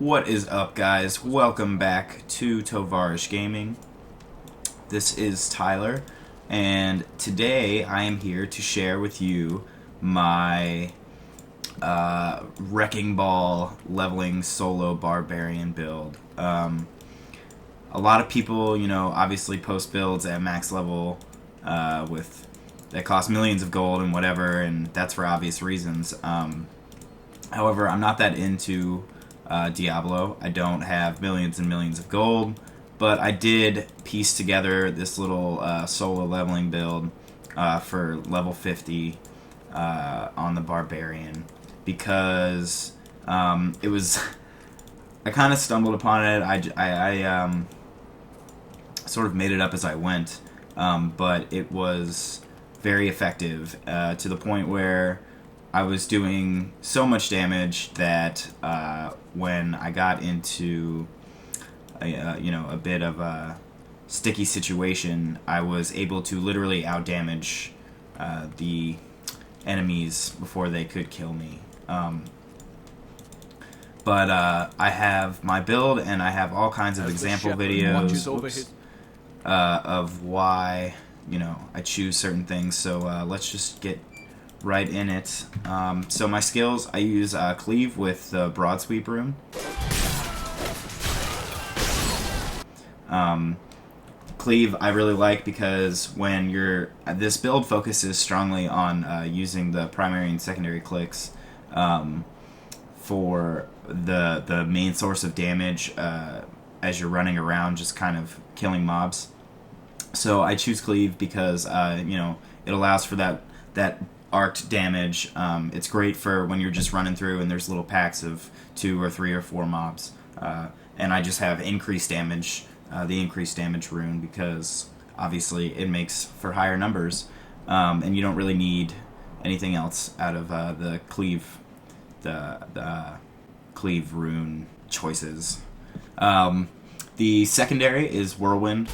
What is up, guys? Welcome back to Tovarish Gaming. This is Tyler, and today I am here to share with you my Wrecking Ball leveling solo Barbarian build. A lot of people, obviously post builds at max level that cost millions of gold and whatever, and that's for obvious reasons. However, I'm not that into Diablo. I don't have millions and millions of gold, but I did piece together this little solo leveling build for level 50 on the Barbarian because it was I kind of stumbled upon it. I sort of made it up as I went, but it was very effective to the point where I was doing so much damage that when I got into a bit of a sticky situation, I was able to literally outdamage the enemies before they could kill me. But I have my build, and I have all kinds of example videos of why I choose certain things. So let's just get right in it. So my skills, I use Cleave with the Broad Sweep rune. Cleave I really like because when this build focuses strongly on using the primary and secondary clicks for the main source of damage as you're running around just kind of killing mobs. So I choose Cleave because it allows for that arced damage. It's great for when you're just running through and there's little packs of 2 or 3 or 4 mobs. And I just have increased damage, the increased damage rune, because obviously it makes for higher numbers. And you don't really need anything else out of the cleave rune choices. The secondary is Whirlwind.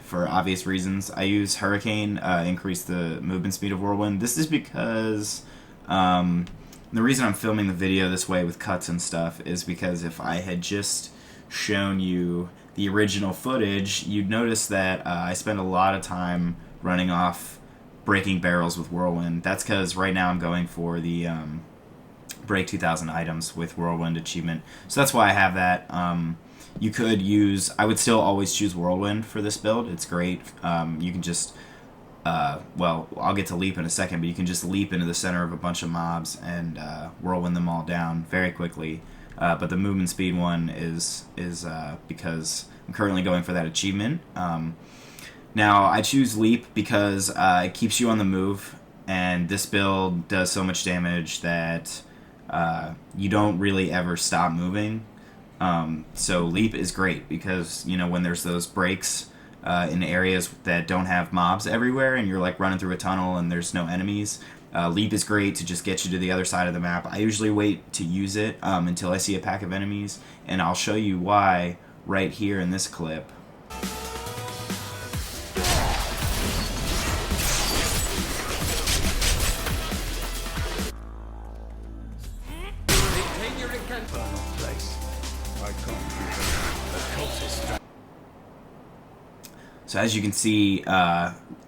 For obvious reasons. I use Hurricane, increase the movement speed of Whirlwind. This is because the reason I'm filming the video this way with cuts and stuff is because if I had just shown you the original footage, you'd notice that I spend a lot of time running off breaking barrels with Whirlwind. That's because right now I'm going for the break 2,000 items with Whirlwind achievement. So that's why I have that. You could use... I would still always choose Whirlwind for this build. It's great. You can just... well, I'll get to Leap in a second, but you can just leap into the center of a bunch of mobs and Whirlwind them all down very quickly. But the movement speed one is because I'm currently going for that achievement. Now, I choose Leap because it keeps you on the move, and this build does so much damage that you don't really ever stop moving. So Leap is great because, when there's those breaks in areas that don't have mobs everywhere and you're like running through a tunnel and there's no enemies, Leap is great to just get you to the other side of the map. I usually wait to use it until I see a pack of enemies, and I'll show you why right here in this clip. So as you can see,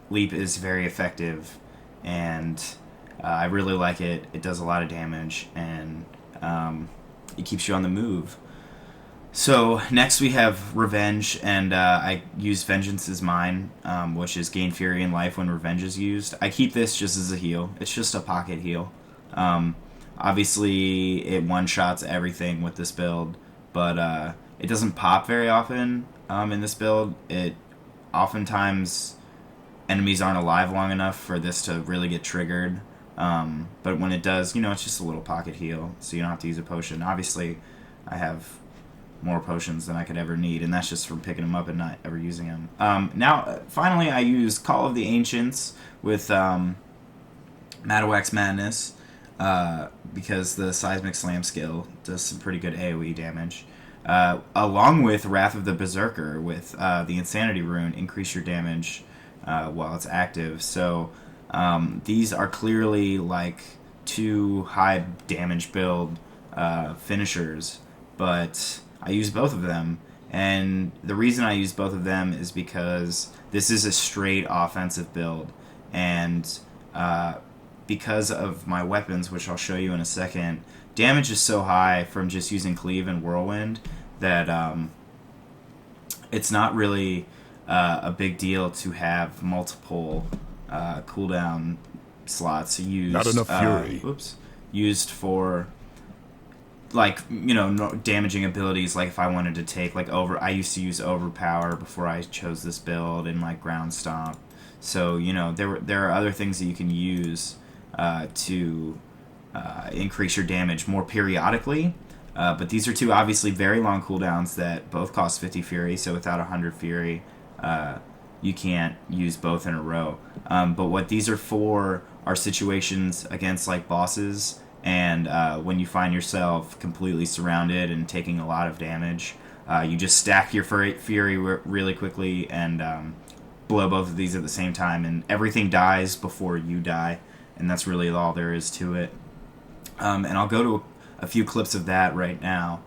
Leap is very effective, and I really like it. It does a lot of damage, and it keeps you on the move. So next we have Revenge, and I use Vengeance is Mine, which is gain Fury and Life when Revenge is used. I keep this just as a heal. It's just a pocket heal. Obviously, it one-shots everything with this build, but it doesn't pop very often in this build. Oftentimes, enemies aren't alive long enough for this to really get triggered. But when it does, it's just a little pocket heal, so you don't have to use a potion. Obviously, I have more potions than I could ever need, and that's just from picking them up and not ever using them. Now, finally, I use Call of the Ancients with Madawak's Madness, because the Seismic Slam skill does some pretty good AoE damage. Along with Wrath of the Berserker with the Insanity rune, increase your damage while it's active. So these are clearly like two high damage build finishers, but I use both of them. And the reason I use both of them is because this is a straight offensive build, and because of my weapons, which I'll show you in a second, damage is so high from just using Cleave and Whirlwind that it's not really a big deal to have multiple cooldown slots used. Not enough fury. Used for, like, damaging abilities. Like if I wanted to take I used to use Overpower before I chose this build, and like Ground Stomp. So there are other things that you can use to increase your damage more periodically. But these are two obviously very long cooldowns that both cost 50 Fury, so without 100 Fury, you can't use both in a row. But what these are for are situations against like bosses, and when you find yourself completely surrounded and taking a lot of damage, you just stack your Fury really quickly and blow both of these at the same time, and everything dies before you die, and that's really all there is to it. And I'll go to a few clips of that right now.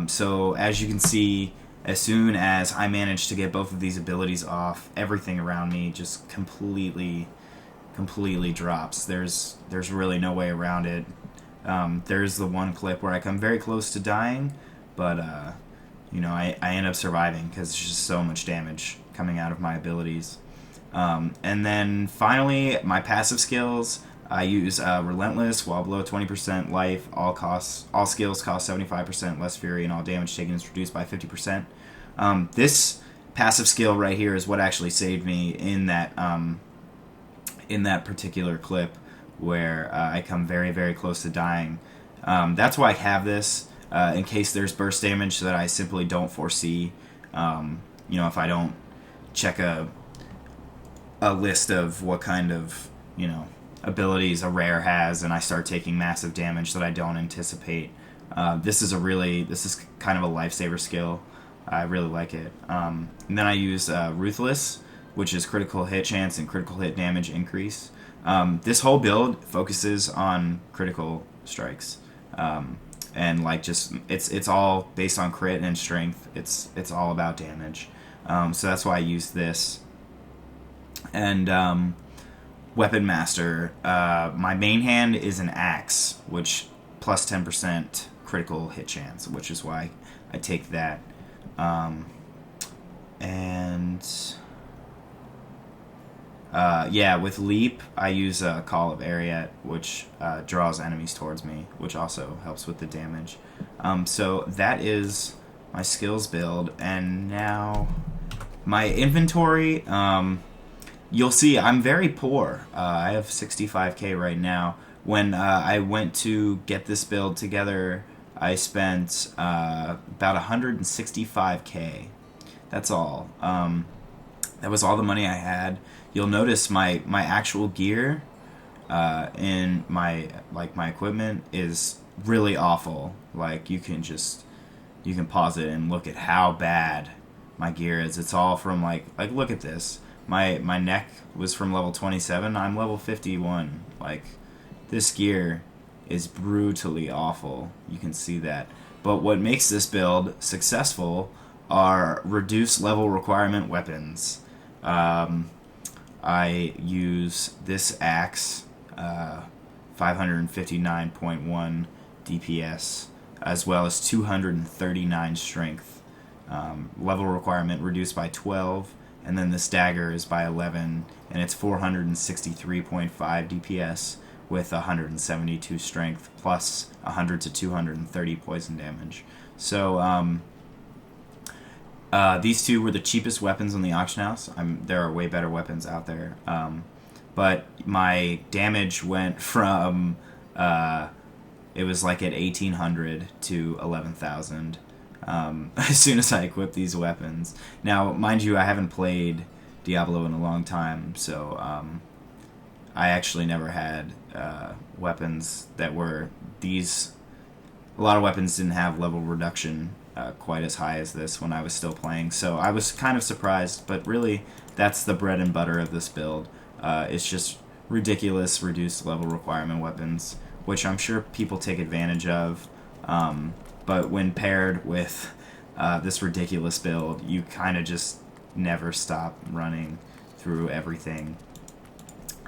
So as you can see, as soon as I manage to get both of these abilities off, everything around me just completely drops. There's really no way around it. There's the one clip where I come very close to dying, but I end up surviving because there's just so much damage coming out of my abilities. And then finally, my passive skills. I use Relentless while below 20% life. All skills cost 75% less fury, and all damage taken is reduced by 50%. This passive skill right here is what actually saved me in that particular clip where I come very, very close to dying. That's why I have this in case there's burst damage that I simply don't foresee. If I don't check a list of what kind of abilities a rare has, and I start taking massive damage that I don't anticipate. This is kind of a lifesaver skill. I really like it. And then I use Ruthless, which is critical hit chance and critical hit damage increase. This whole build focuses on critical strikes, and it's all based on crit and strength. It's all about damage. So that's why I use this. And Weapon Master. My main hand is an axe, which plus 10% critical hit chance, which is why I take that. With Leap, I use Call of Ariat, which draws enemies towards me, which also helps with the damage. So that is my skills build, and now my inventory. You'll see I'm very poor. I have 65k right now. When I went to get this build together, I spent about 165k. That's all. That was all the money I had. You'll notice my actual gear in my equipment is really awful. Like you can pause it and look at how bad my gear is. It's all from like look at this. My neck was from level 27. I'm level 51. Like, this gear is brutally awful. You can see that. But what makes this build successful are reduced level requirement weapons. I use this axe, 559.1 DPS, as well as 239 strength. Level requirement reduced by 12. And then this dagger is by 11, and it's 463.5 DPS with 172 strength, plus 100 to 230 poison damage. So these two were the cheapest weapons on the auction house. There are way better weapons out there. But my damage went from it was like at 1800 to 11,000 as soon as I equipped these weapons. Now, mind you, I haven't played Diablo in a long time, so I actually never had weapons that were these. A lot of weapons didn't have level reduction quite as high as this when I was still playing, so I was kind of surprised, but really that's the bread and butter of this build. It's just ridiculous reduced level requirement weapons, which I'm sure people take advantage of, but when paired with this ridiculous build, you kind of just never stop running through everything.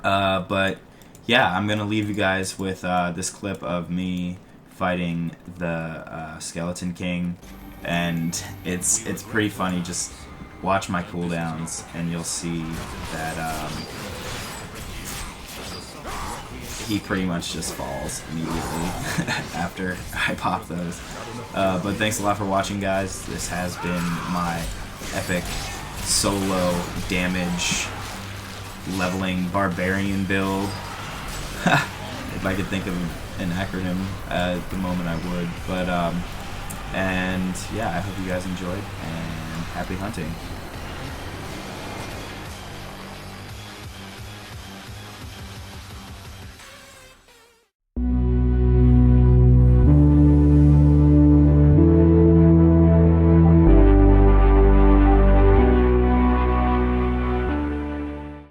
But yeah, I'm gonna leave you guys with this clip of me fighting the Skeleton King, and it's pretty funny. Just watch my cooldowns, and you'll see that he pretty much just falls immediately after I pop those. But thanks a lot for watching, guys. This has been my epic solo damage leveling barbarian build. If I could think of an acronym at the moment, I would. But and yeah, I hope you guys enjoyed, and happy hunting.